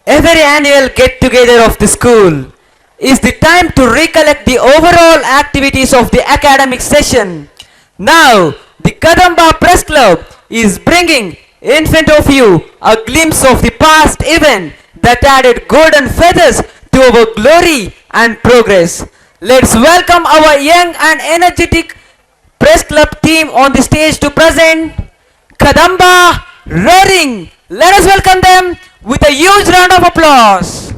Every annual get-together of the school is the time to recollect the overall activities of the academic session. Now, the Kadamba Press Club is bringing in front of you a glimpse of the past event that added golden feathers to our glory and progress. Let's welcome our young and energetic Press Club team on the stage to present Kadamba Roaring. Let us welcome them with a huge round of applause.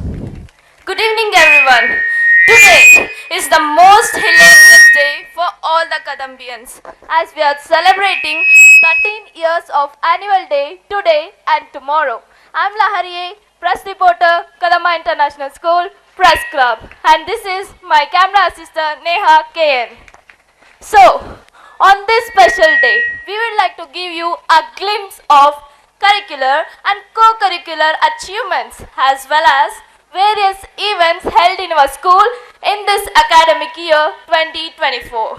Good evening, everyone. Today is the most hilarious day for all the Kadambians as we are celebrating 13 years of annual day today and tomorrow. I'm Lahariye, press reporter, Kadamba International School, Press Club, and this is my camera assistant Neha KN. So, on this special day, we would like to give you a glimpse of curricular and co-curricular achievements as well as various events held in our school in this academic year 2024.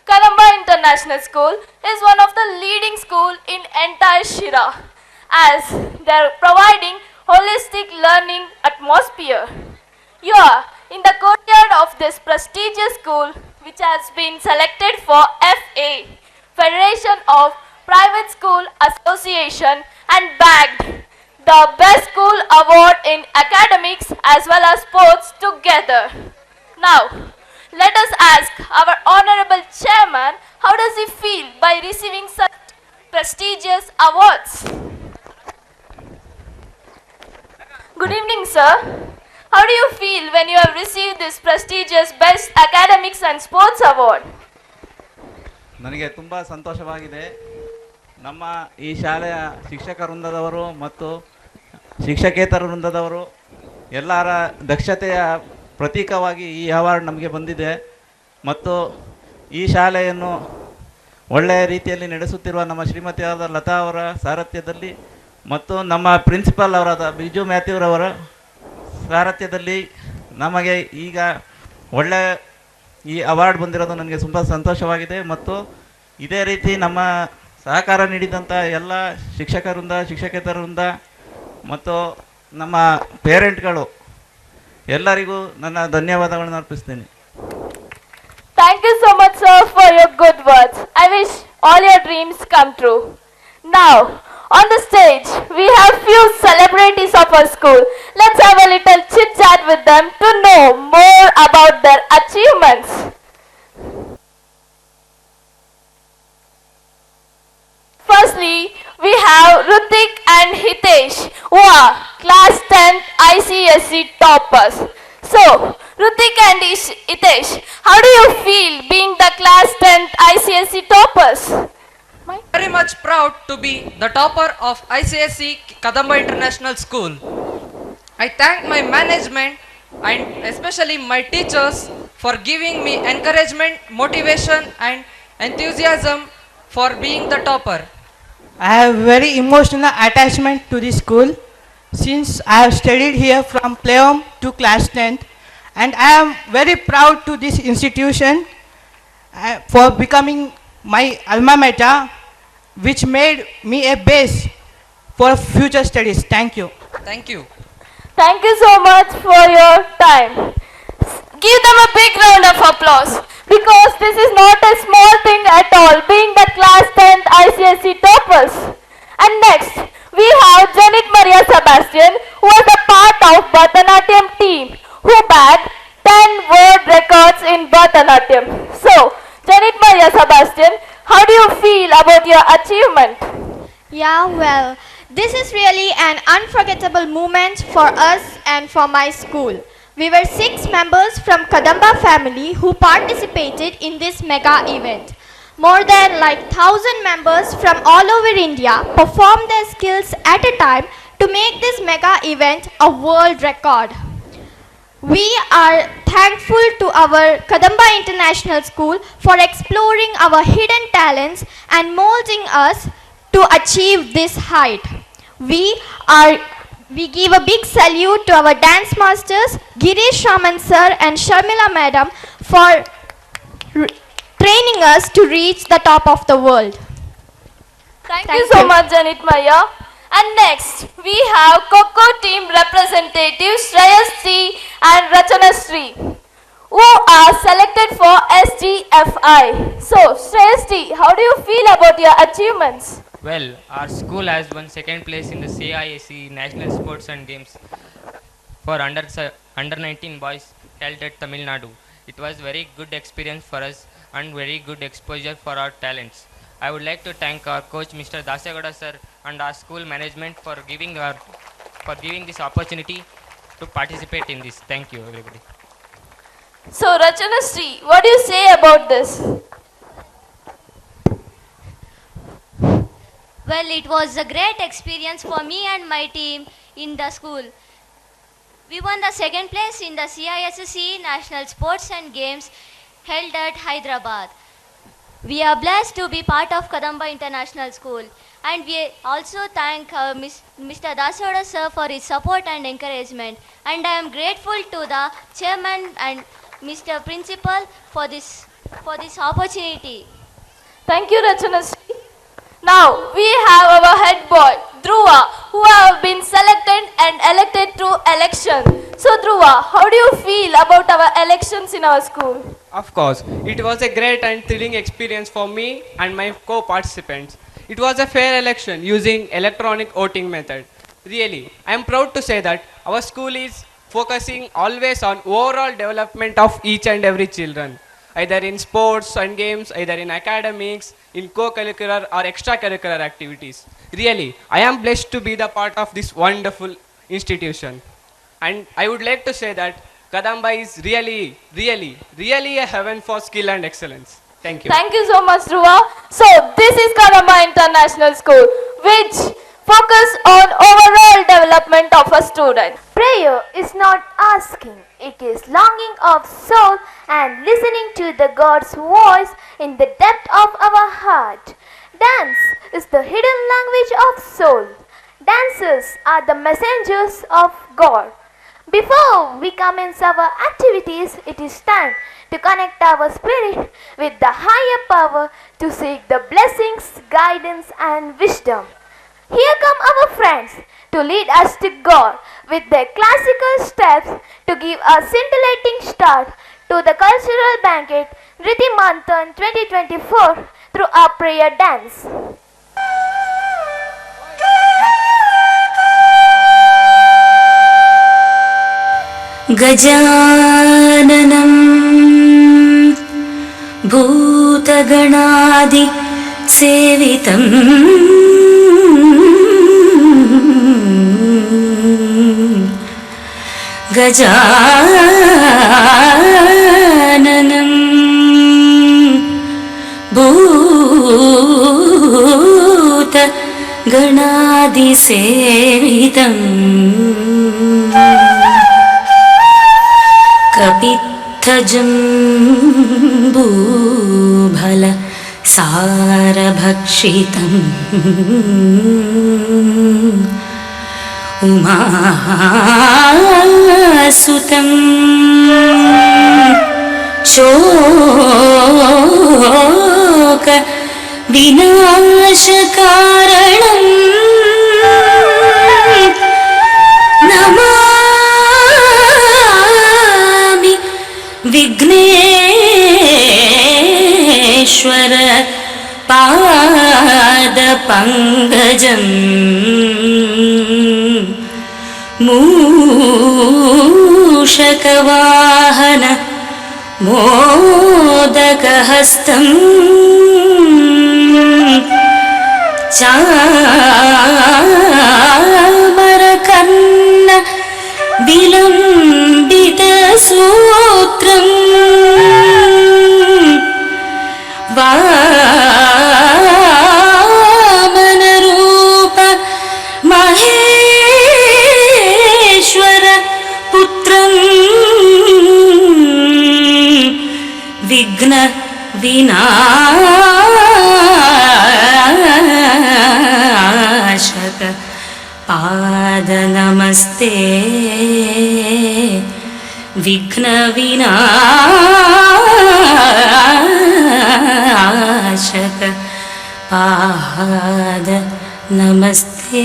Kadamba International School is one of the leading schools in entire Shira as they are providing holistic learning atmosphere. You are in the courtyard of this prestigious school which has been selected for FA, Federation of Private School Association, and bagged the Best School Award in Academics as well as Sports together. Now, let us ask our Honorable Chairman, how does he feel by receiving such prestigious awards? Good evening, sir. How do you feel when you have received this prestigious Best Academics and Sports Award? ನನಗೆ ತುಂಬ ಸಂತೋಷವಾಗಿದೆ. ನಮ್ಮ ಈ ಶಾಲೆಯ ಶಿಕ್ಷಕ ವೃಂದದವರು ಮತ್ತು ಶಿಕ್ಷಕೇತರ ವೃಂದದವರು ಎಲ್ಲರ ದಕ್ಷತೆಯ ಪ್ರತೀಕವಾಗಿ ಈ ಅವಾರ್ಡ್ ನಮಗೆ ಬಂದಿದೆ ಮತ್ತು ಈ ಶಾಲೆಯನ್ನು ಒಳ್ಳೆಯ ರೀತಿಯಲ್ಲಿ ನಡೆಸುತ್ತಿರುವ ನಮ್ಮ ಶ್ರೀಮತಿಯಾದ ಲತಾ ಅವರ ಸಾರಥ್ಯದಲ್ಲಿ ಮತ್ತು ನಮ್ಮ ಪ್ರಿನ್ಸಿಪಾಲ್ ಅವರಾದ ಬಿಜು ಮ್ಯಾಥ್ಯೂರವರ ಸಾರಥ್ಯದಲ್ಲಿ ನಮಗೆ ಈಗ ಒಳ್ಳೆಯ ಈ ಅವಾರ್ಡ್ ಬಂದಿರೋದು ನನಗೆ ತುಂಬ ಸಂತೋಷವಾಗಿದೆ ಮತ್ತು ಇದೇ ರೀತಿ ನಮ್ಮ ಸಹಕಾರ ನೀಡಿದಂಥ ಎಲ್ಲ ಶಿಕ್ಷಕರಿಂದ ಶಿಕ್ಷಕೇತರರಿಂದ ಮತ್ತು ನಮ್ಮ ಪೇರೆಂಟ್ಗಳು ಎಲ್ಲರಿಗೂ ನನ್ನ ಧನ್ಯವಾದಗಳನ್ನು ಅರ್ಪಿಸ್ತೀನಿ. Thank you so much, sir, for your good words. I wish all your dreams come true. Now, on the stage, we have few celebrities of our school. Let's have a little chit-chat with them to know more about their achievements. Firstly, we have Rutik and Hitesh, who are class 10th ICSE toppers. So, Rutik and Hitesh, how do you feel being the class 10th ICSE toppers? Very much proud to be the topper of ICSE Kadamba International School. I thank my management and especially my teachers for giving me encouragement, motivation and enthusiasm for being the topper. I have very emotional attachment to this school since I have studied here from Playhome to class 10th, and I am very proud to this institution for becoming my alma mater. which made me a base for future studies. Thank you. Thank you. Thank you so much for your time. Give them a big round of applause because this is not a small thing at all, being the class 10th ICSE toppers. And next, we have Janit Maria Sebastian, who was a part of Bharatanatyam team, who bagged 10 world records in Bharatanatyam. So, Janit Maria Sebastian, how do you feel about your achievement? Yeah, well, this is really an unforgettable moment for us and for my school. We were 6 members from Kadamba family who participated in this mega event. More than 1,000 members from all over India performed their skills at a time to make this mega event a world record. We are thankful to our Kadamba International School for exploring our hidden talents and molding us to achieve this height. We give a big salute to our dance masters Girish Raman sir and Sharmila madam for training us to reach the top of the world. Thank you so much, Janit Maya. And next, we have Coco team representatives Shreyas T and Rachana Sri, who are selected for SGFI. So, Shreyas T, how do you feel about your achievements? Well, our school has won second place in the CISE National Sports and Games for under 19 boys held at Tamil Nadu. It was very good experience for us and very good exposure for our talents. I would like to thank our coach Mr. Dasagoda sir and our school management for giving this opportunity to participate in this. Thank you everybody. So, Rachana Sri, what do you say about this? Well, it was a great experience for me and my team in the school. We won the second place in the CISSE National Sports and Games held at Hyderabad. We are blessed to be part of Kadamba International School, and we also thank Mr. Dasoda sir for his support and encouragement, and I am grateful to the chairman and Mr. Principal for this opportunity. Thank you, Rachana Sri. Now, we have our head boy, Dhruva, who have been selected and elected through election. So, Dhruva, how do you feel about our elections in our school? Of course, it was a great and thrilling experience for me and my co-participants. It was a fair election using electronic voting method. Really, I am proud to say that our school is focusing always on overall development of each and every children, either in sports and games, either in academics, in co-curricular or extracurricular activities. Really, I am blessed to be the part of this wonderful institution. And I would like to say that Kadamba is really a heaven for skill and excellence. Thank you. Thank you so much, Dhruva. So, this is Kadamba International School, which focus on overall development of a student. Prayer is not asking, it is longing of soul and listening to the God's voice in the depth of our heart. Dance is the hidden language of soul. Dancers are the messengers of God. Before we commence our activities, it is time to connect our spirit with the higher power to seek the blessings, guidance and wisdom. Here come our friends to lead us to God with their classical steps to give a scintillating start to the cultural banquet Riti Manthan 2024 through our prayer dance. गजाननं भूतगणादि सेवितम् गजाननं भूतगणादि सेवितम् कपित्थजम्बूफल सारभक्षितम् उमासुतं शोक विनाशकारणम् नमामि विघ्नेश्वर पादपङ्कजम् मूषकवाहन मोदकहस्तम् चामरकर्ण विलम्बितसूत्रम् वामनरूप महेश्वर पुत्रम् विघ्न विनाशक पाद नमस्ते विघ्न विनाशक पाद नमस्ते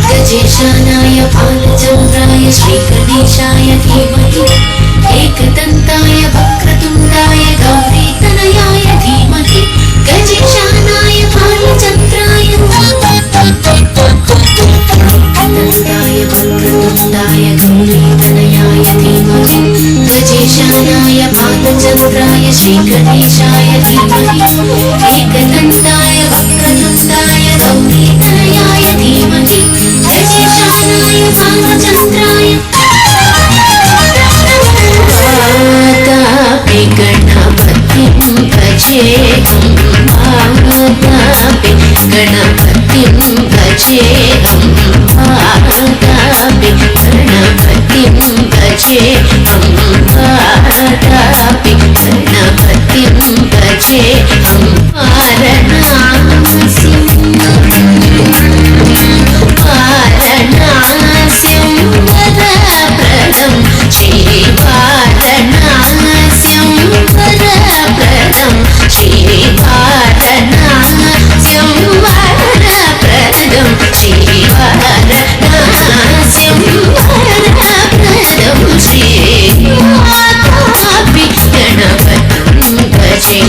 गजेशानाय बालचन्द्राय श्रीगणेशाय धीमहि एकदन्ताय वक्रतुण्डाय गौरीतनयाय धीमहि गजेशानाय बालचन्द्राय एकदन्ताय वक्रतुण्डाय गौरीतनयाय धीमहि गजेशानाय बालचन्द्राय श्रीगणेशाय धीमहि एकदन्ताय वक्रतुण्डाय गौरीतनयाय धीमहि गजेशानाय बालचन्द्राय वातापि गणपतिं भजेऽहं वातापि गणपतिं भजेऽहं वातापि गणपतिं भजेऽहं वातापि गणपतिं भजेऽहं वारणासिं वारणास्यं वरप्रदं श्रीवारणास्यं वरप्रदं श्रीवारणास्यं वरप्रदं श्रीवारणास्यं वरप्रदं श्रीवातापि गणपतिं भजे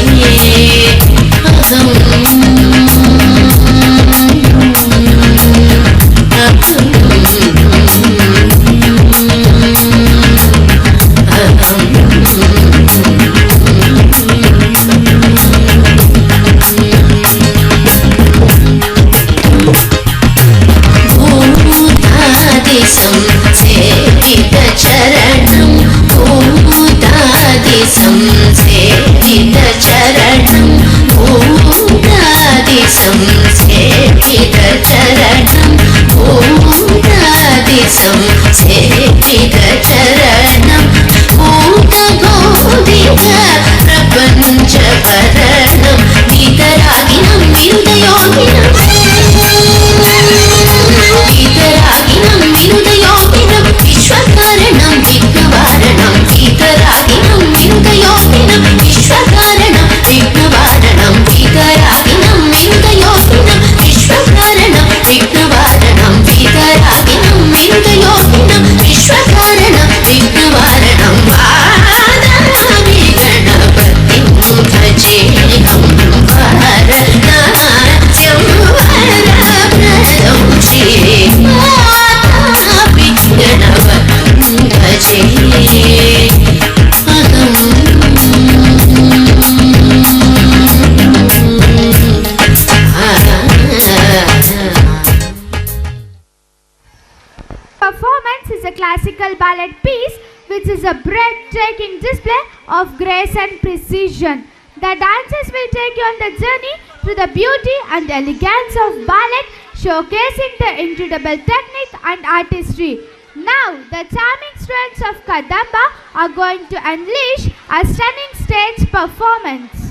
संसेवितचरणं भूतादिसंसेवितचरणं भूतादिसंसेवितचरणं भूतादिसंसेवितचरणं भूतभौतिकप्रपञ्चभरणं वितरागिनं विरुदयोगिनं वितरागिनं विरुदयोगिनं विश्वकारणं विघ्नवारणं वितरागिनं विरुदयोगिनं विश्वकारणं विघ्नवारणं वितरागिनं विरुदयोगिनं विश्वकारणं विघ्नवारणं वितरागिनं विरुदयोगिनं विश्वकारणं विघ्नवारणं वादामि गणपतिं भजेऽहं वारणास्यं वरप्रदं श्रीवातापि गणपतिं भजे Performance is a classical ballet piece which is a breathtaking display of grace and precision. The dancers will take you on the journey to to the beauty and elegance of ballet, showcasing the incredible technique and artistry. Now, the charming students of Kadamba are going to unleash a stunning stage performance.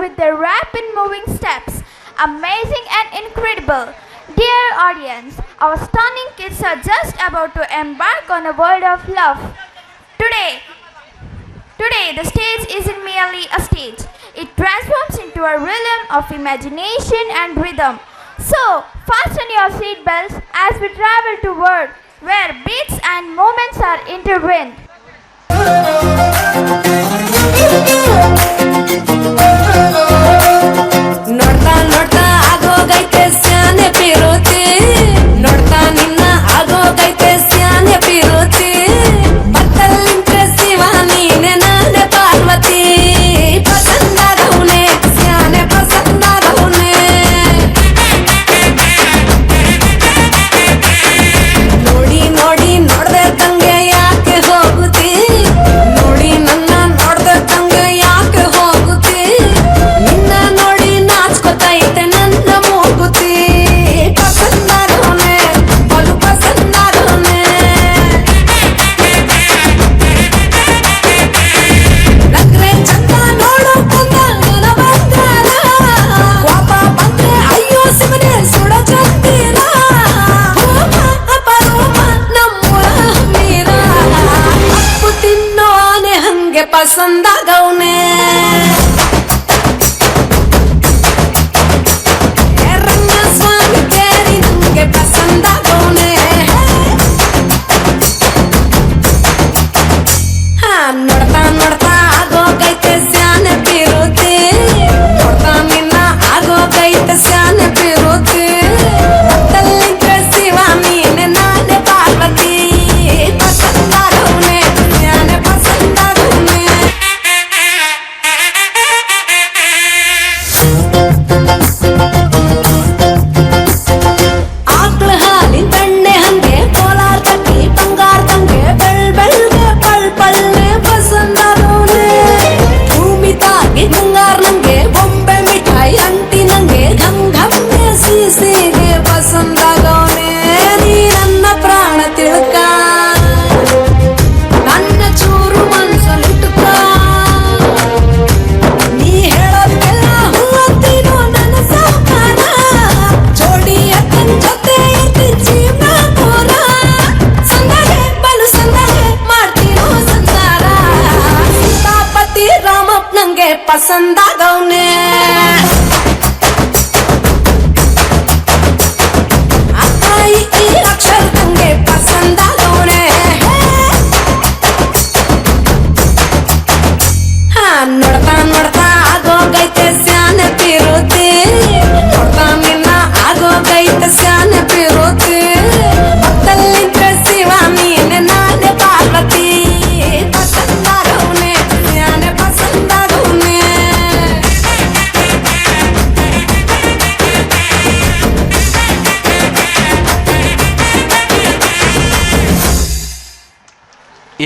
with their rapid moving steps. Amazing and incredible. Dear audience, our stunning kids are just about to embark on a world of love. Today, the stage isn't merely a stage. It transforms into a realm of imagination and rhythm. So, fasten your seatbelts as we travel toward where beats and moments are intertwined. ನೋಡ್ತಾ ನೋಡ್ತಾ ಆಗೋಗೈತೆ ಸ್ಯಾನೆ ಪಿರೋತಿ ನೋಡ್ತಾ ನಿನ್ನ ಆಗೋಗೈತೆ ಸ್ಯಾನೆ ಪಿರೋತಿ ಪತ್ತಲ್ಲಿಂತ್ರೆ ಶಿವ ನೀನೆ ನಾನೆ ಪಾರ್ವತಿ ಪಸಂದಾದವನೆ ಸ್ಯಾನೆ ಪಸಂದಾದವನೆ ನೋಡಿ ನೋಡಿ ನೋಡ್ದೆ ತಂಗೆ ಯಾಕೆ ಹೋಗುತ್ತಿ ನೋಡಿ ನನ್ನ ನೋಡ್ದೆ ತಂಗೆ ಯಾಕೆ ಹೋಗುತ್ತಿ ನಿನ್ನ ನೋಡಿ ನಾಚ್ಕೊತೈತೆ ನನ್ನ ಮೂಗುತಿ ಪಸಂದಾದವನೆ ಬಲು ಪಸಂದಾದವನೆ ನಕ್ರೆ ಚಂದ ನೋಡೋ ಕಂದ ನನ್ನ ಬಂದಾರ ಕೋಪ ಬಂದ್ರೆ ಅಯ್ಯೋ ಶಿವನೇ ಸುಡ ಚಂದಿರ ಹೋಮ ಅಪರೋಮ ನಮ್ಮೂರ ಮೀರ ಅಪ್ಪು ತಿನ್ನೋನೆ ಹಂಗೆ ಪಸಂದಾಗವನೆ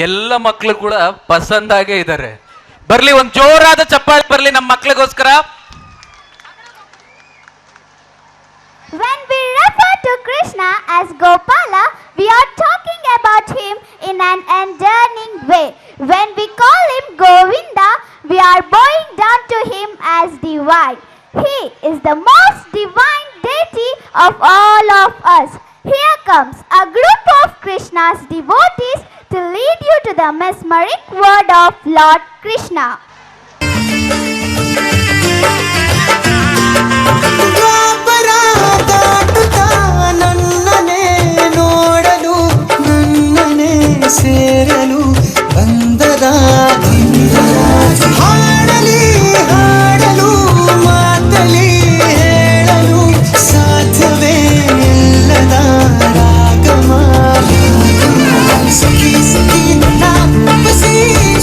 ಎಲ್ಲ ಮಕ್ಕಳು ಕೂಡ ಪಸಂದಾಗೇ ಇದ್ದಾರೆ. ಬರ್ಲಿ ಒಂದು ಜೋರಾದ ಚಪ್ಪಾಳೆ ಬರ್ಲಿ ನಮ್ಮ ಮಕ್ಕಳಿಗೋಸ್ಕರ. When we refer to Krishna as Gopala, we are talking about him in an endearing way. When we call him Govinda, we are bowing down to him as divine. He is the most divine deity of all of us. Here comes a group of Krishna's devotees to lead you to the mesmeric world of Lord Krishna. ನನ್ನನೆ ನೋಡಲು ನನ್ನನೆ ಸೇರಲು ಬಂದದ ಹಾಡಲಿ ಹಾಡಲು ಮಾತಲಿ ಹೇಳಲು ಸಾಧ್ಯವೇ ಇಲ್ಲದ ರಾಗಮ ಸುಖಿ ಸುಖಿ ನನ್ನ ಬಸಿ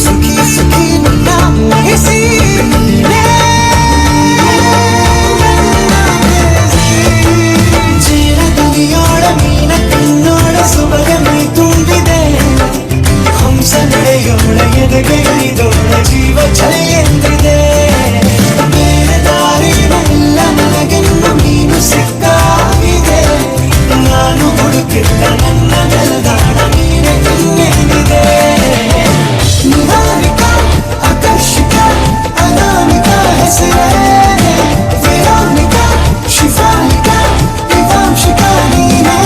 ಸುಖಿ ಸುಖಿ ನನ್ನ ಹೆಸಿ ಮೀನ ಕಣ್ಣೋಳ ಸುಬಗ ಮೈ ತುಂಬಿದೆ ಹಂಸ ನಡೆಯೋಳ ಎದೆಗೆ ಇಳಿದೋಳ ಜೀವ ಛಲೆ ಎಂದಿದೆ ಬೇರೆ ದಾರಿನೆಲ್ಲ ನನಗೆನ್ನು ನೀನು ಸಿಕ್ಕಾಗಿದೆ ನಾನು ಹುಡುಕಿದ್ದ ನನ್ನ ನೆಲದಾಣ ನೀನೆ ಇನ್ನೇನಿದೆ ನಿಹಾರಿಕ ಆಕರ್ಷಿಕ ಅನಾಮಿಕ ಹೆಸರೇ ವೇರಾಮಿಕ ಶಿಫಾಲಿಕ ವಿವಾಂಶಿಕ ನೀನೇ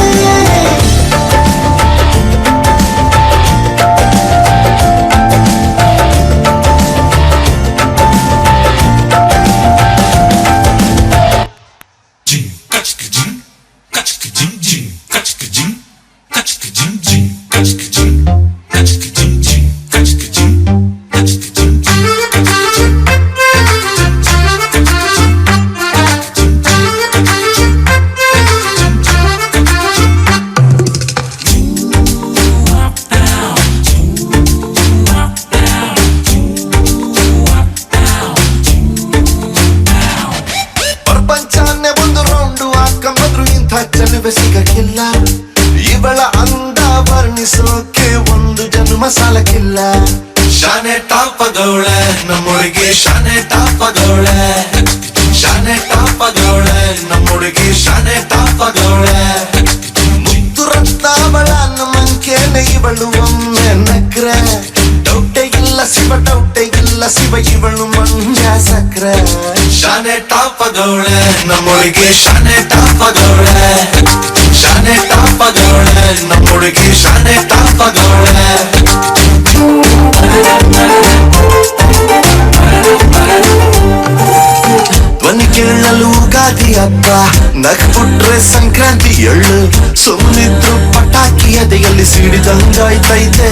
ಸಿಗಕ್ಕಿಲ್ಲ ಇವಳ ಅಂದ ವರ್ಣಿಸೋಕೆ ಒಂದು ಜನ್ಮ ಸಾಲಕ್ಕಿಲ್ಲ ಶಾನೆ ಟಾಪಗೌಳೆ ನಮ್ಮೊಳಗೆ ಶಾನೆ ಟಾಪಗೌಳೆ ಶಾನೆ ಟಾಪಗೌಳೆ ನಮ್ಮೊಳಗೆ ಶಾನೆ ಟಾಪಗೌಳೆ ಮುದ್ದು ರತ್ನಾವಳ ನಮ್ಮಂಕೇನೆ ಇವಳು ಒಮ್ಮೆ ನಕ್ರೆ ಡೌಟೆ ಇಲ್ಲ ಶಿವ ಡೌಟೆ ಇಲ್ಲ ಶಿವ ಇವಳು ಮಂಡ್ಯ ಸಕ್ರೆ ಶಾನೆ ಟಾಪಗೌಳೆ ನಮ್ಮೊಳಗೆ ಶಾನೆ ಟಾಪಗೌಳೆ ಶಾನೆ ಟಾಪಗೌಳೆ ನಮ್ಮೊಳಗೆ ಶಾನೆ ಟಾಪಗೌಳೆ ಧ್ವನಿ ಕೇಳಲು ಗಾದಿ ಹಬ್ಬ ನಗ್ಬಿಟ್ರೆ ಸಂಕ್ರಾಂತಿ ಎಳ್ಳು ಸುಮ್ಮನಿದ್ರು ಪಟಾಕಿ ಎದೆಯಲ್ಲಿ ಸಿಡಿದಂಗಾಯ್ತೈತೆ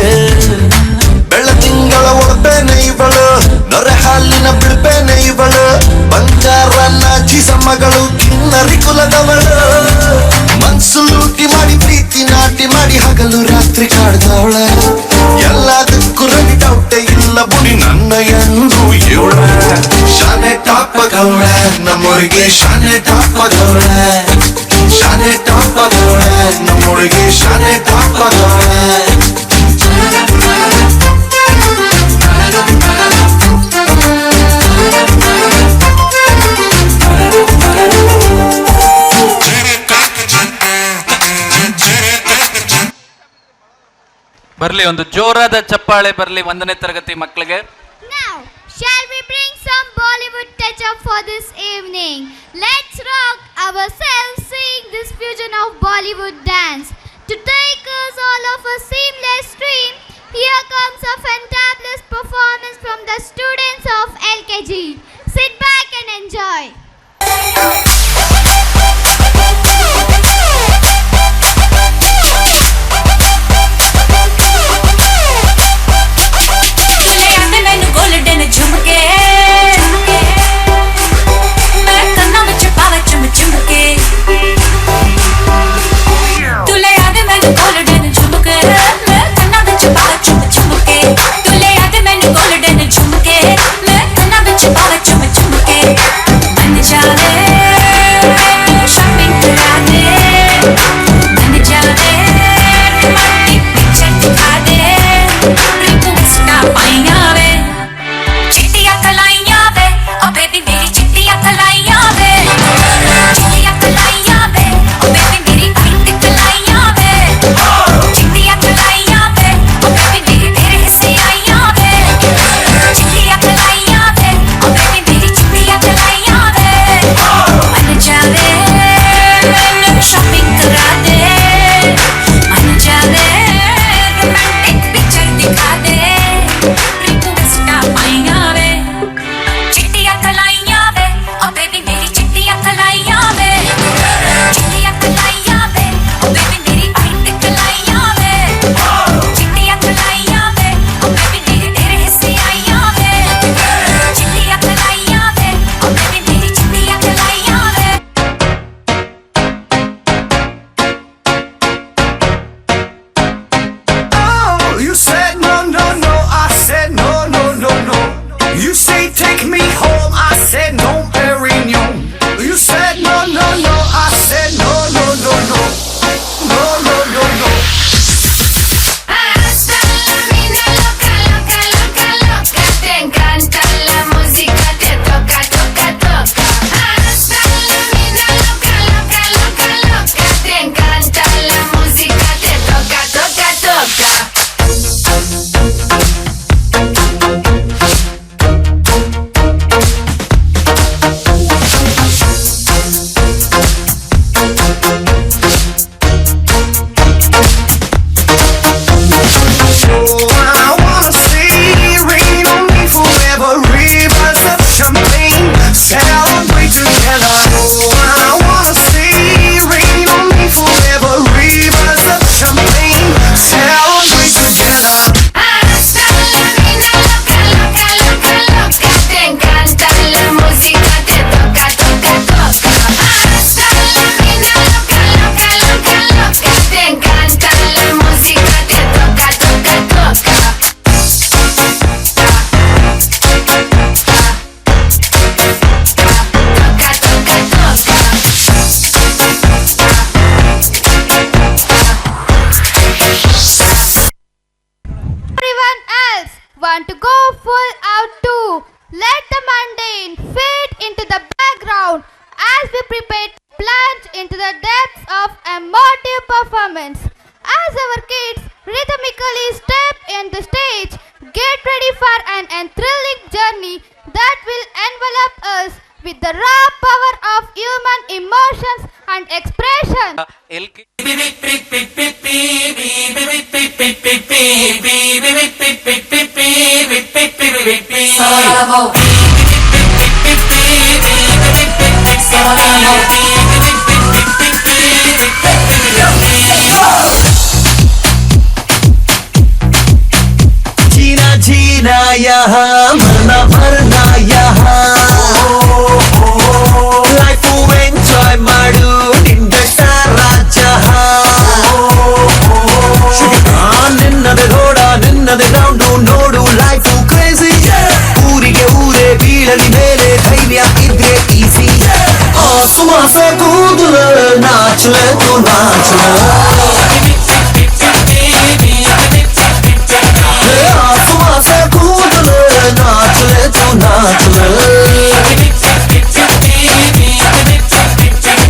ಬೆಳ ತಿಂಗಳ ಒಡಪೇನೆ ಇವಳು ನೊರೆ ಹಾಲಿನ ಬಿಳ್ಪೇನೆ ಇವಳು ಬಂಗಾರನ ಚೀಸ ಮಗಳು ಕಿನ್ನರಿ ಕುಲದವಳು ಮನ್ಸು ಲೂಟಿ ಮಾಡಿ ಪ್ರೀತಿ ನಾಟಿ ಮಾಡಿ ಹಗಲು ರಾತ್ರಿ ಕಾಡ್ದವಳೆ ಎಲ್ಲದಕ್ಕೂ ರೆಡಿ ಡೌಟೆ ಇಲ್ಲ ಬುಡಿ ನನ್ನ ಎಂದು ಇವಳೆ ಶಾನೆ ಟಾಪಗೌಳೆ ನಮ್ಮೊಳಗೆ ಶಾನೆ ಟಾಪಗೌಳೆ ಶಾನೆ ಟಾಪಗೌಳೆ ನಮ್ಮೊಳಗೆ ಶಾನೆ ಟಾಪಗೌಳೆ ಬರ್ಲಿ ಒಂದು ಜೋರಾದ ಚಪ್ಪಾಳೆ ಬರ್ಲಿ 1ನೇ ತರಗತಿ ಮಕ್ಕಳಿಗೆ. Now, shall we bring some Bollywood touch up for this evening? Let's rock ourselves sing this fusion of Bollywood dance. To take us all of a seamless stream, here comes a fantabulous performance from the students of LKG. Sit back and enjoy. झुमके मैं कन्ना में छुपावा चुम चुमके तुले याद मैंने golden झुमके मैं कन्ना में छुपावा चुम चुमके तुले याद मैंने गोल्डन झुमके मैं कन्ना में छुपावा चुम चुमके मन I wanna see rain on me forever. Rivers of champagne, celebrate together. I wanna see rain on me forever. Rivers of champagne, celebrate together. Hasta la vida loca, loca, loca, loca. Te encanta la música, te toca, toca, toca. Hasta la vida loca, loca, loca, loca. Te encanta la música, te toca, toca, toca. Everyone else want to go full out too. Let the mundane fade into the background as we prepare to plunge into the depths of emotive performance. As our kids rhythmically step in the stage, get ready for an thrilling journey that will envelop us with the raw power of human emotions and expression. जीना जीना यहाँ मरना मरना यहाँ life enjoy ಮಾಡು ನಿಂದ Sara ನಿನ್ನದೆ road ನಿನ್ನದೆ ground ನೋಡು life crazy ಊರಿಗೆ ಊರೇ ಬೀಳಲಿ ಮೇಲೆ ಧೈರ್ಯ ಇದ್ರೆ ಈಸಿ ಸುಮಾಸ ಕೂದಲ ನಾಚಲೆ ತು ನಾಚಲೆ सुमास कूदल नाचले तू नाचले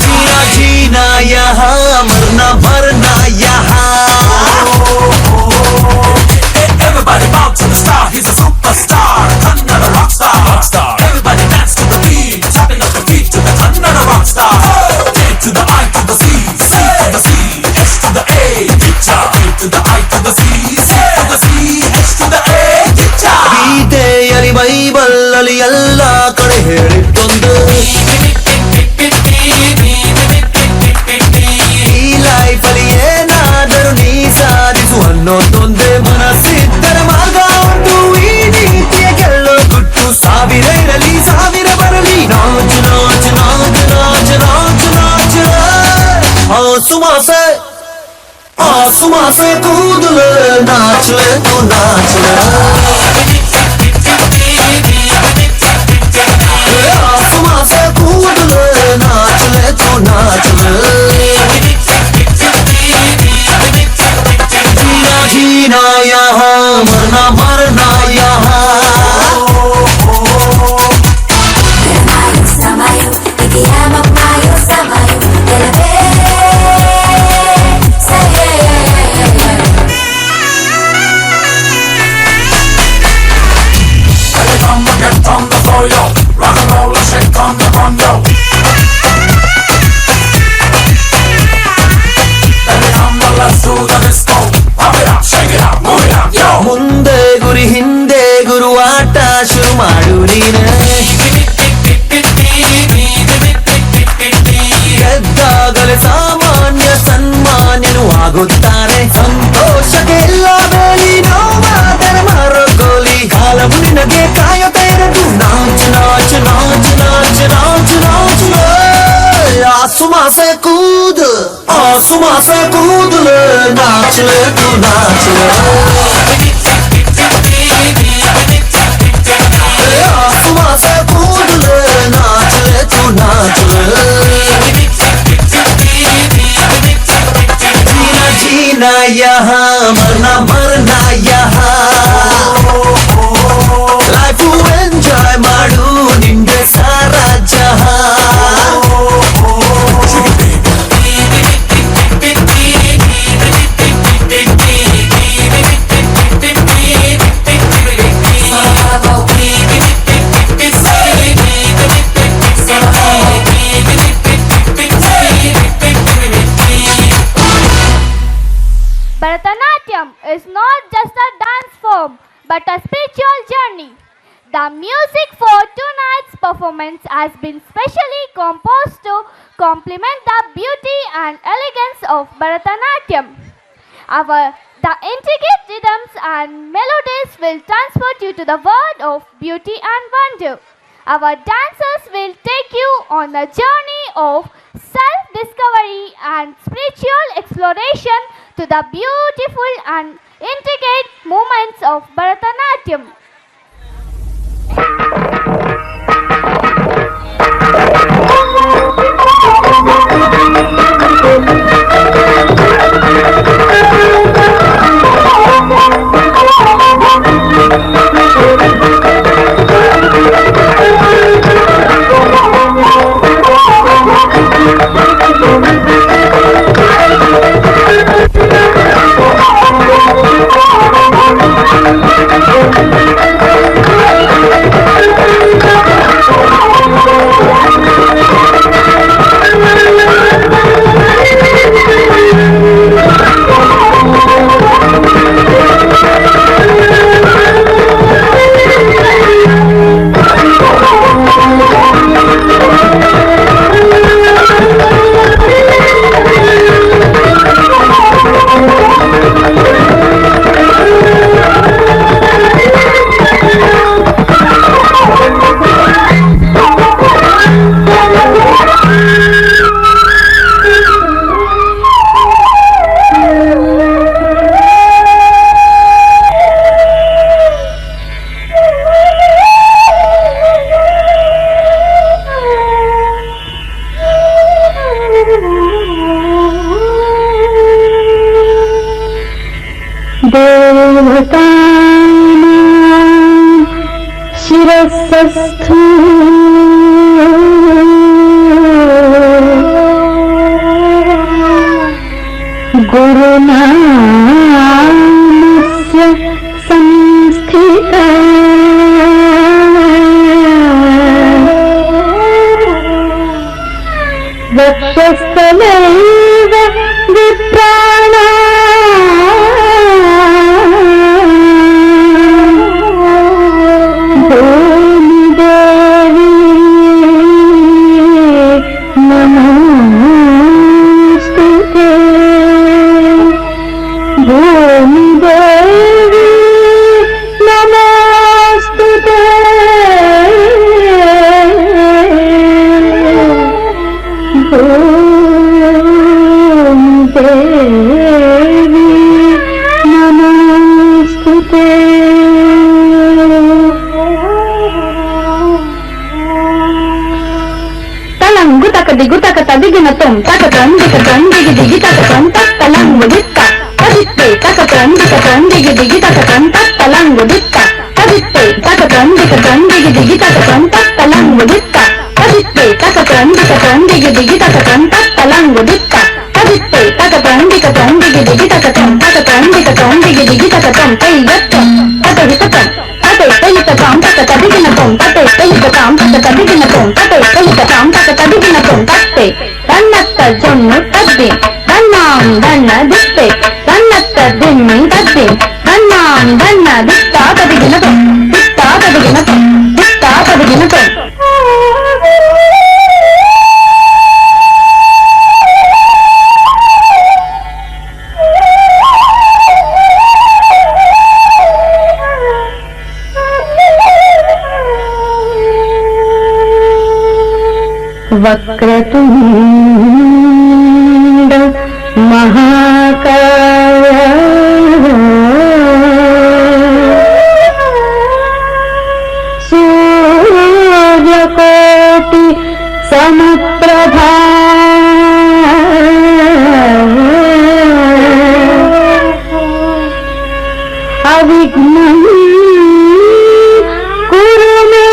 जीना जीना यहाँ मरना मरना यहाँ Everybody bounce to the star, he's a superstar, Kannada rockstar, rockstar. Everybody dance to the beat, tapping up the feet to the Kannada rockstar. A to the I to the C, C to the C, H to the A, guitar. A to the I to the C, C to the C, H to the A, guitar. ಗೀತೆಯಲ್ಲಿ ಬೈಬಲ್ಲಲ್ಲಿ ಎಲ್ಲ ಕಡೆ ಹೇಳಿದ್ದೊಂದು ಈ ಲೈಫಲ್ಲಿ ಏನಾದರೂ ನೀ ಸಾಧಿಸು ಅನ್ನೋದೊಂದೇ ಮನಸ್ಸಿದ್ದರೆ ಮಾರ್ಗ ಉಂಟು ಈ ನೀತಿಯ ಗೆಲ್ಲೋ ಗುಟ್ಟು ಸಾವಿರ ಇರಲಿ ಸಾವಿರ ಬರಲಿ ನಾಚು ನಾಚು ನಾಚು ನಾಚು ನಾಚು ನಾಚು ಆಸುಮಾಸೆ ಕೂದಲ ನಾಚಲೆ ತು ನಾಚಲೆ आसमां कूदल नाचले तो नाचले जीना जीना यहाँ मरना मरना यहाँ Samayo, te amo mayo, samayo, te la ve. Get on the floor, yo. Rock and roll and shake on the one, yo. Baby, come on, let's do the disco. Pump it up, shake it up, move it up, yo. ಮುಂದೆ ಗುರಿ ಹಿಂದೆ ಗುರು ಆಟ ಶುರು ಮಾಡು ನೀನೆ ಗೆದ್ದಾಗಲೇ ಸಾಮಾನ್ಯ ಸನ್ಮಾನ್ಯನು ಆಗುತ್ತಾನೆ ಸಂತೋಷಕ್ಕೆ ಎಲ್ಲ ಬೇಲಿ ನೋವಾದರೆ ಮರಗೋಲಿ ಕಾಲವು ನಿನಗೆ ಕಾಯುತ್ತಾ ಇರದು ನಾಚು ನಾಚು ನಾಚು ನಾಚು ನಾಚು ನಾಚು ಆಸುಮಾಸೆ ಕೂದಲ ನಾಚಲೆ ತು ನಾಚಲೆ ಆಸುಮಾಸೆ ಕೂದಲ ನಾಚಲೆ ತು ನಾಚಲೆ जीना जीना यहाँ मरना मरना यहाँ लाइफ ಎಂಜಾಯ್ ಮಾಡು ನಿಂದೆ Sara ಜಹಾ Bharatanatyam Bharatanatyam is not just a dance form but a spiritual journey. The music for tonight's performance has been specially composed to complement the beauty and elegance of Bharatanatyam. The intricate rhythms and melodies will transport you to the world of beauty and wonder. Our dancers will take you on a journey of self-discovery and spiritual exploration to the beautiful and intricate movements of Bharatanatyam. शिरस्सस्थो गुरुनामस्य संस्थिता वक्षस्थलैव विप्राणा दिगिनतम तकतन दिगी दिगी तकतन तलंग दित्ता तदित्ते तकतन दिगी दिगी तकतन तलंग दित्ता तदित्ते तकतन दिगी दिगी तकतन तलंग दित्ता तदित्ते तकतन दिगी दिगी तकतन तलंग दित्ता तदित्ते तकतन दिगी दिगी तकतन दिगी दिगी तकतन तैयत्तम ततहिततम ततैतयिततां तकतदिगिनतम ततैतयिततां तकतदिगिनतम ततैतयिततां तकतदिगिनतम तत्ते तन्नत्त जन्नु तद्दि तन्नां दन्न दित्ते तन्नत्त दिम्मि तद्दि तन्नां दन्न दित्ता तदिगिनतम दित्ता तदिगिनतम दित्ता तदिगिनतम वक्रतुंड महाकाय सूर्यकोटि समप्रभा अविघ्नं कुरु मे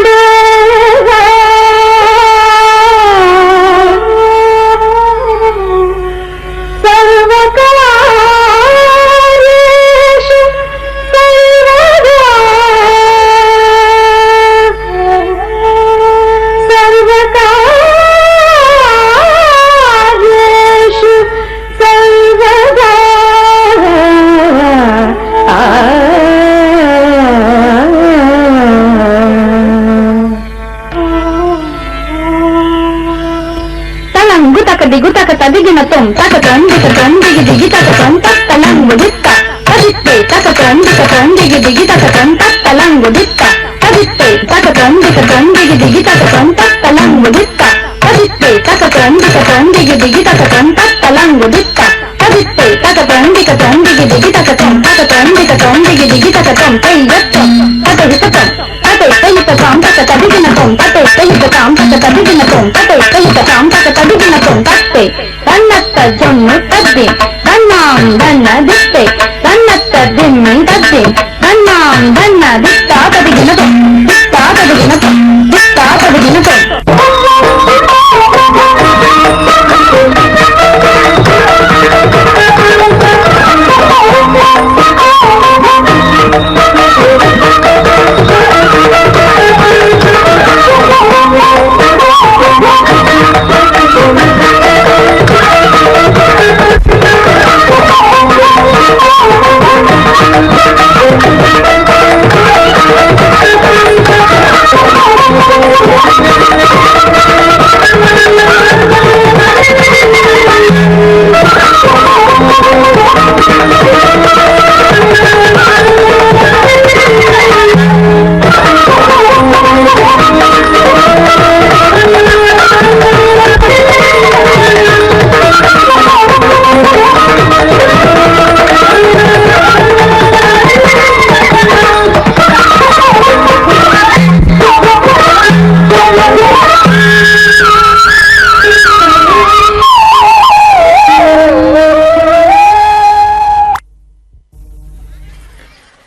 देव सर्वकार्येषु सर्वदा सर्वकार्येषु सर्वदा takatron digi digi takatron talangu ditta taditte takatron digi digi takatron talangu ditta taditte takatron digi digi takatron talangu ditta taditte takatron digi digi takatron talangu ditta taditte takatron digi digi takatron digi digi takatron tayyatto taditatam taditatam takatadinatom taditatam takatadinatom taditatam takatadinatom tatte தன்னத்த ஜொன்னு தத்தி தன்னாம் தன்ன தித்தை தன்னத்த திம்மி தத்தி தன்னாம் தன்ன தித்தா ததிகினதம் தித்தா ததிகினதம் தித்தா ததிகினதம்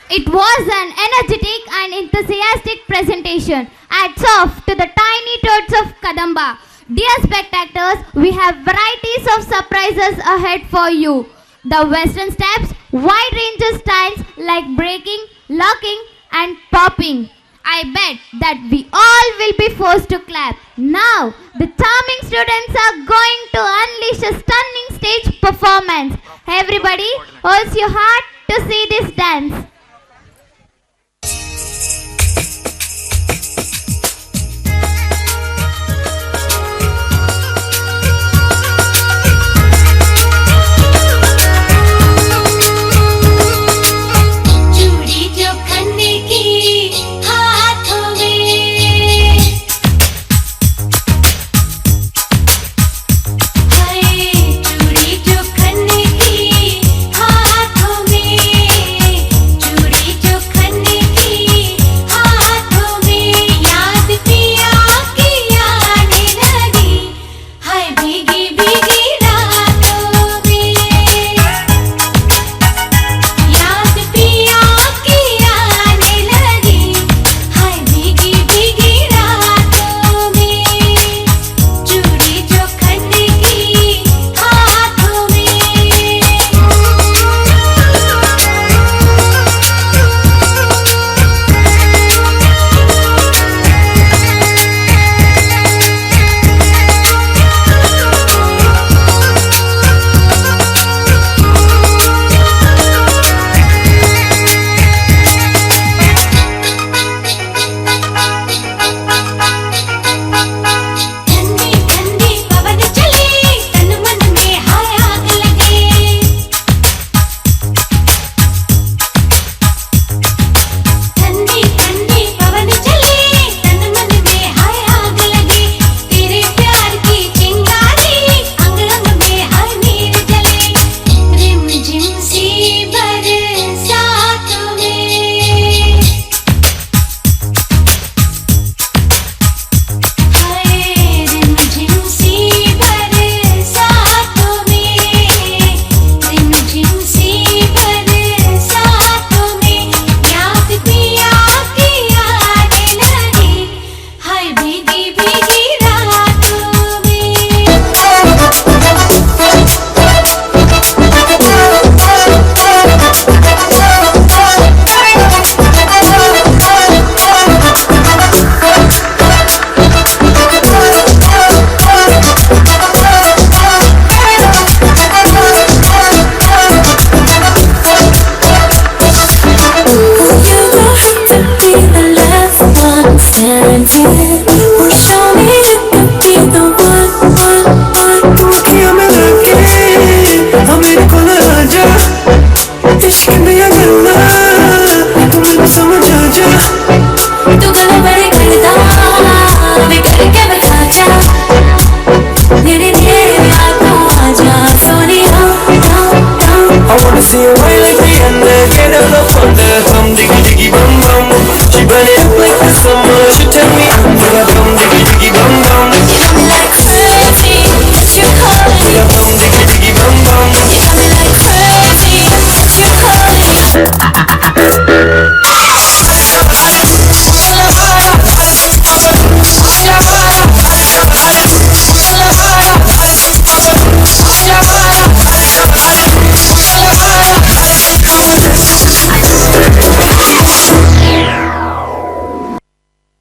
It was an energetic and enthusiastic presentation. Hats off to the tiny tots of Kadamba. Dear spectators, we have varieties of surprises ahead for you. The Western steps, wide range of styles like breaking, locking and popping. I bet that we all will be forced to clap. Now, the charming students are going to unleash a stunning stage performance. Everybody, hold your heart to see this dance. चूड़ी जो खन्ने की हाथों में करना मुझे समझ आ जा तू गला बड़े करता मैं करके बता जा मेरे दिल को आजा Sonia I wanna see you right like Rihanna, get out of under, hum diggy diggy bum bum. She burn it up like the summer. She tell me, yeah, hum diggy diggy bum bum. You got me like crazy, that you calling me. Yeah, hum diggy diggy bum bum. You got me like crazy, that you calling me.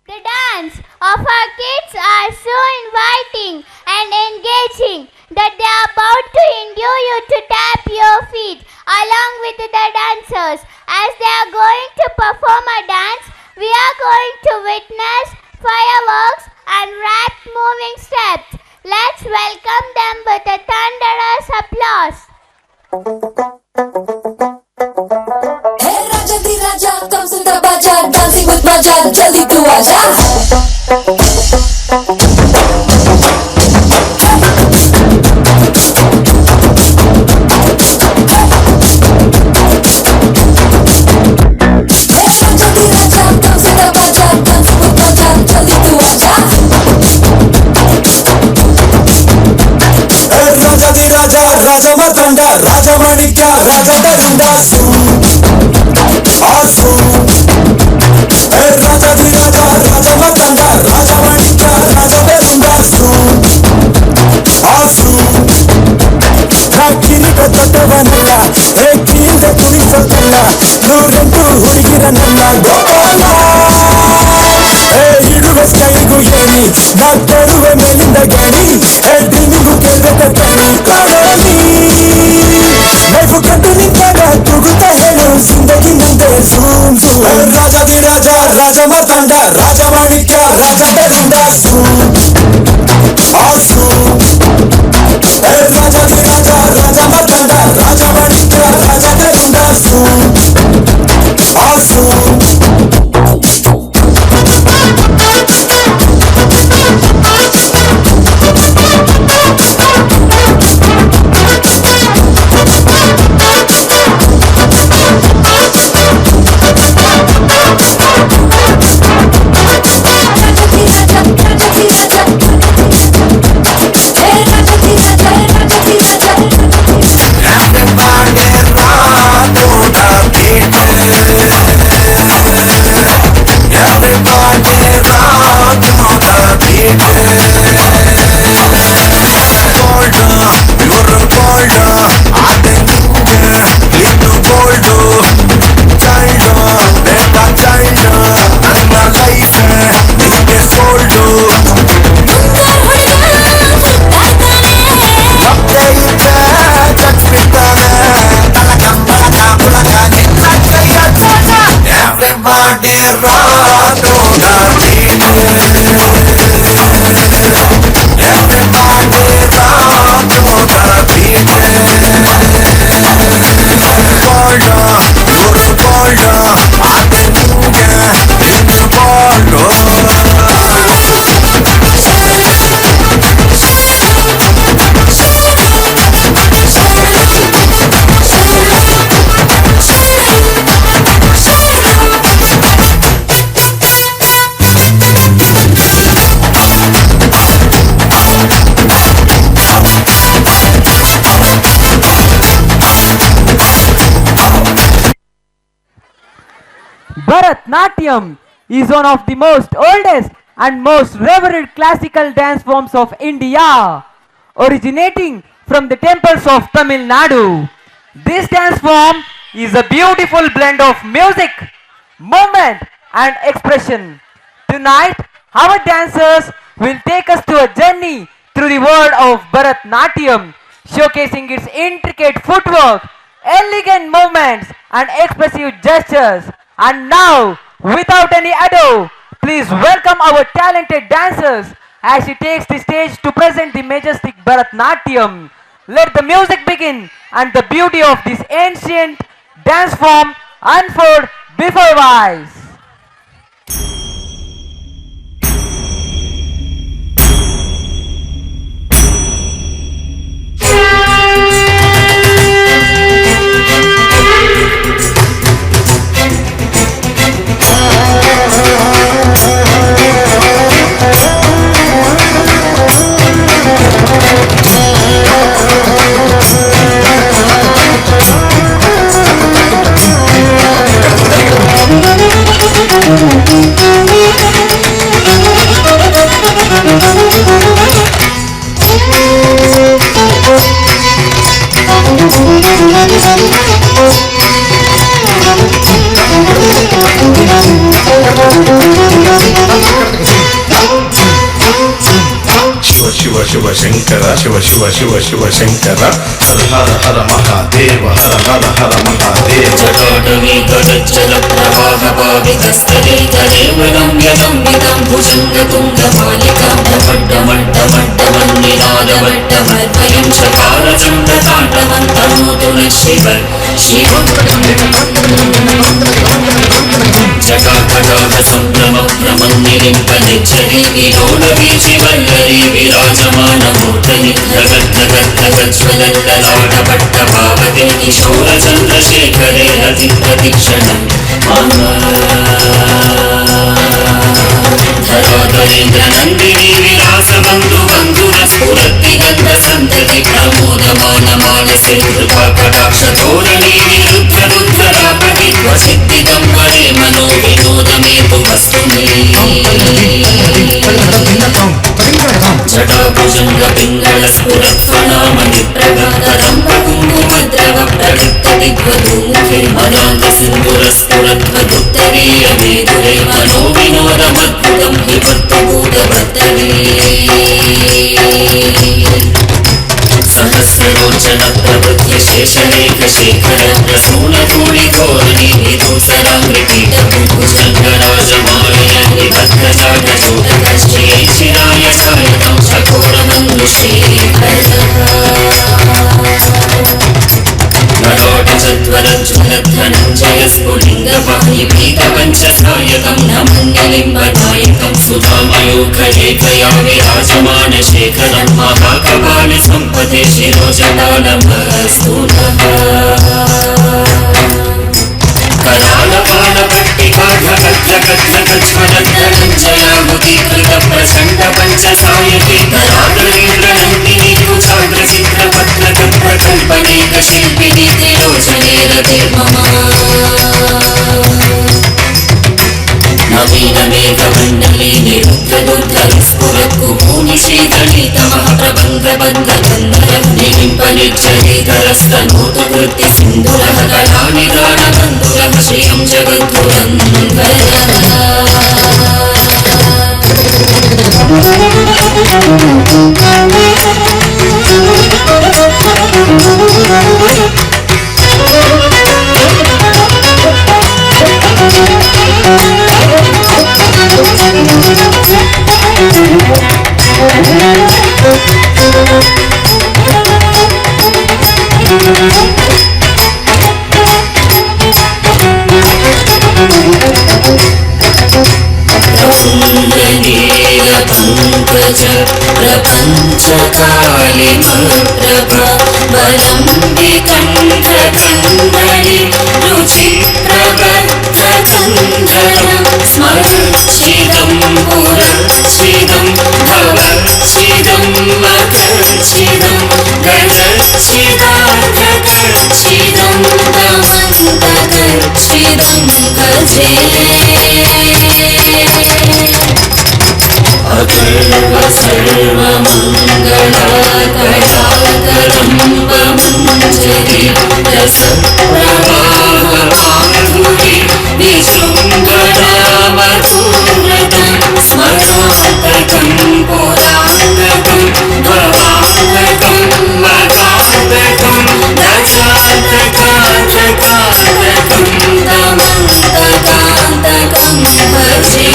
The dance of our kids are so inviting and engaging that they are about to endure you to tap your feet along with the dancers. As they are going to perform a dance, we are going to witness fireworks and rapt moving steps. Let's welcome them with a thunderous applause. Hey Raja di Raja, come to the baja, dancing with Raja, jaldi tu aaja. Hey Raja di Raja, come to the baja, dancing with Raja, jaldi tu aaja. Raja di Raja, Raja Martanda, Raja Manikya, Raja Darunda, awesome. Raja di Raja, Raja Martanda, Raja Manikya, Raja Darunda, awesome. ಕಿರೀಟ ತೊಟ್ಟವನಲ್ಲ ಕೀಲ್ದೆ ಕುಣಿಸೋದಲ್ಲ ನೂರೆಂಟು ಹುಡುಗಿರನಲ್ಲ ಗೋಪಾಲ ಇಡುವೆ ಸ್ಕೈಗೂ ಏನಿ ನಾ ಕೊಡುವೆ ಮೇಲಿಂದ ಗಣಿ ಡ್ರೀಮಿಗೂ ಕೇಳ್ಬೇಕ ಕಣಿ ಕಾಣೋಲಿ life ಕಟ್ಟು ನಿಂತಾಗ ತೂಗುತ್ತಾ ಹೇಳು ಜಿಂದಗಿ ಮುಂದೆ ಝೂಮ್ ಝೂಮ್ ರಾಜ ದಿ ರಾಜ ರಾಜ ಮಾರ್ತಾಂಡ ರಾಜ ಮಾಣಿಕ್ಯ ರಾಜ ತರುಂಡ zoom awesome. Raja di Raja, Raja Martanda, Raja Manikya, Raja Darunda, awesome. Bharatnatyam is one of the most oldest and most revered classical dance forms of India, originating from the temples of Tamil Nadu. This dance form is a beautiful blend of music, movement and expression. Tonight, our dancers will take us to a journey through the world of Bharatnatyam, showcasing its intricate footwork, elegant movements and expressive gestures. And now, without any ado, please welcome our talented dancers as she takes the stage to present the majestic Bharatnatyam. Let the music begin and the beauty of this ancient dance form and food before vice. Shiv Shiv Shankar Shiv Shiv Shiv Shiv Shankar हर हर हर महादेव हर हर हर महादेव जटाटवी गजल प्रवाह पावितस्तरे करेवलं यदम्बितं भुजङ्गतुङ्गमालिकां डमड्डमड्डमन्निनादमड्डमद्वयं चकारचण्डताण्डवं तनोतु नः शिवं जटाकटाह सम्भ्रमभ्रमन्निलिम्पनिच्छरी विलोलवीचिवल्लरी विराजमानमूर्तनि धगद्धगद्धगज्ज्वलल्ललाटपट्टपावते किशोरचन्द्रशेखरे रतिप्रतिक्षणम् धराधरेन्द्रनन्दिनी विलासबन्धुबन्धुरस्फुरद्दिगन्धसन्तति प्रमोदमानमानसे कृपाकटाक्षतोरणी निरुद्धरुद्धरापदि क्वचिद्दिगम्बरे मनो विनोदमेतु वस्तुनि जटाभुजङ्गपिङ्गलस्फुरत्फणामणिप्रगाधरम्बकुङ्कुमद्रव प्रवृत्तदिग्वधूमुखे मदान्तसिन्दुरस्फुरत्वदुत्तरीयमेधुरे मनो विनोदमद्भुतं विवृत्तभूतवत्तरी सहस्रलोचन प्रवृत्य शेषलेखशेखर प्रसूनधूलिधोरणी विदूसराङ्गपीठभुजङ्गराजमालय निबद्धजाटचूटकश्चियै शिराय छायितं चकोरमन्युशेखर ललाटचत्वरज्ज्वलद्धनञ्जयस्फुलिङ्गपाणिपीतपञ्चसायकं नमन्यलिम्बनायकं सुधामयूखलेखया विराजमानशेखरं महाकपालिसम्पते शिरोजटालमस्तु नः करालपालपट्टिकाढगद्धगद्धगज्ज्वलद्धनञ्जयामुखीकृतप्रचण्डपञ्चसायके धराधरेन्द्रनन्दिनी कुचाग्रचित्रपत्रकल्पकल्पनेकशिल्पिनी त्रिलोचने रतिर्मम नवीनमेघमण्डले निरुद्धदुर्धरस्फुरत्कुभूनिशीतलितमः प्रबन्धबन्धगन्धरः निलिम्पनिच्छलिधरस्तनोतु कृत्तिसिन्धुरः कलानिदानबन्धुरः श्रियं प्रफुल्लनीलपङ्कज प्रपञ्चकालिमप्रभा बलं विकण्ठकन्दरि रुचिप्रबद्धकन्धरं स्मर्च्छिदं पुरच्छिदं भवच्छिदं मखच्छिदं गजच्छिदार्थकच्छिदं दमन्तकच्छिदं भजे अथर्व सर्वमङ्गलाकराकरम्बमञ्जरी रसप्रवाहमाधुरी विशृङ्खलामधुरतं स्मरान्तकं पुरान्तकं भवान्तकं मघान्तकं दशान्तकान्तकान्तकं दमन्तकान्तकं भजे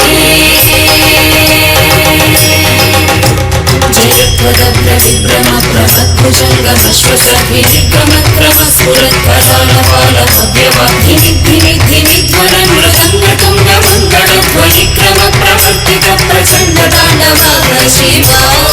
जयध्वजभ्रविभ्रमप्रभुजङ्गमश्वसभिनिक्रमक्रमस्फुरत्करालपालभव्यवाहिनिग्निनित नमः शिवाय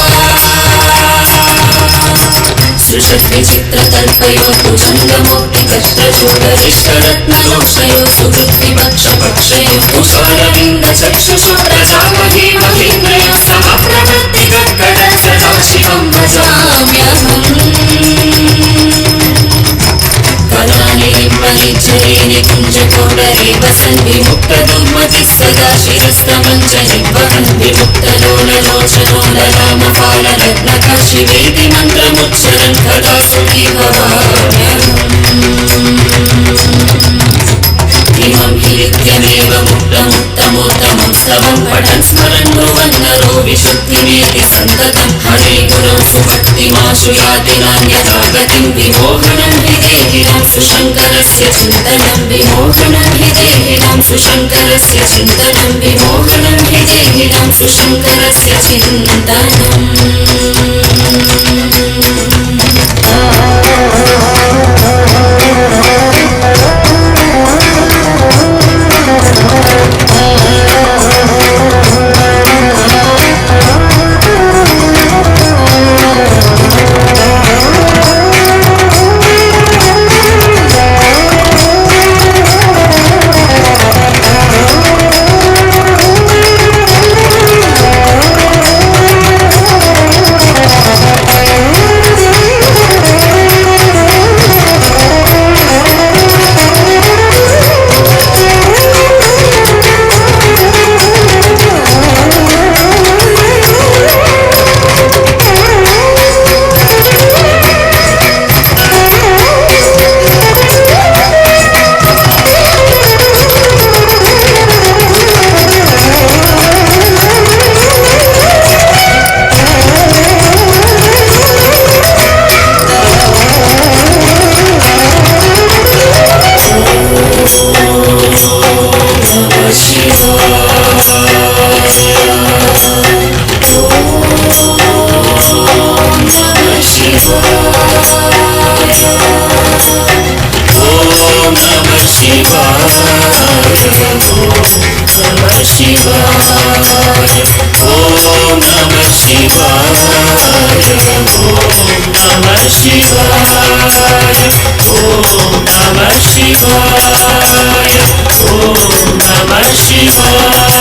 सुशक्ति चित्रकल्पयोतु जङ्गमोक्तिकष्टचूडरिष्टरत्नलोक्षयो सुहृद्विपक्षपक्षयो तुषारविन्दचक्षुषो प्रजामहे महीन्द्रयो समप्रवर्तिकर्कट सदाशिवं भजाम्यहम् कलानिलिम्बनिज्जरेणि कुञ्जकोडरे वसन् विमुक्तदुर्मतिः सदा शिरस्तमञ्जनि वहन् विमुक्तलोललोचनो ललामफालरत्नकाशिवेति मन्त्रमुच्चरन् कदा सुखी इमं हि नित्यमेव मुक्तमुत्तमोत्तमं स्तवं पठन् स्मरन् ब्रुवन् नरो विशुद्धिमेति सन्ततं हरे गुरौ सुभक्तिमाशु याति नान्यथा गतिं विमोहनं हि देहिनां सुशङ्करस्य चिन्तनं विमोहनं हि देहिनां सुशङ्करस्य चिन्तनं विमोहनं हि देहिनां सुशङ्करस्य चिन्तनम् शिवाय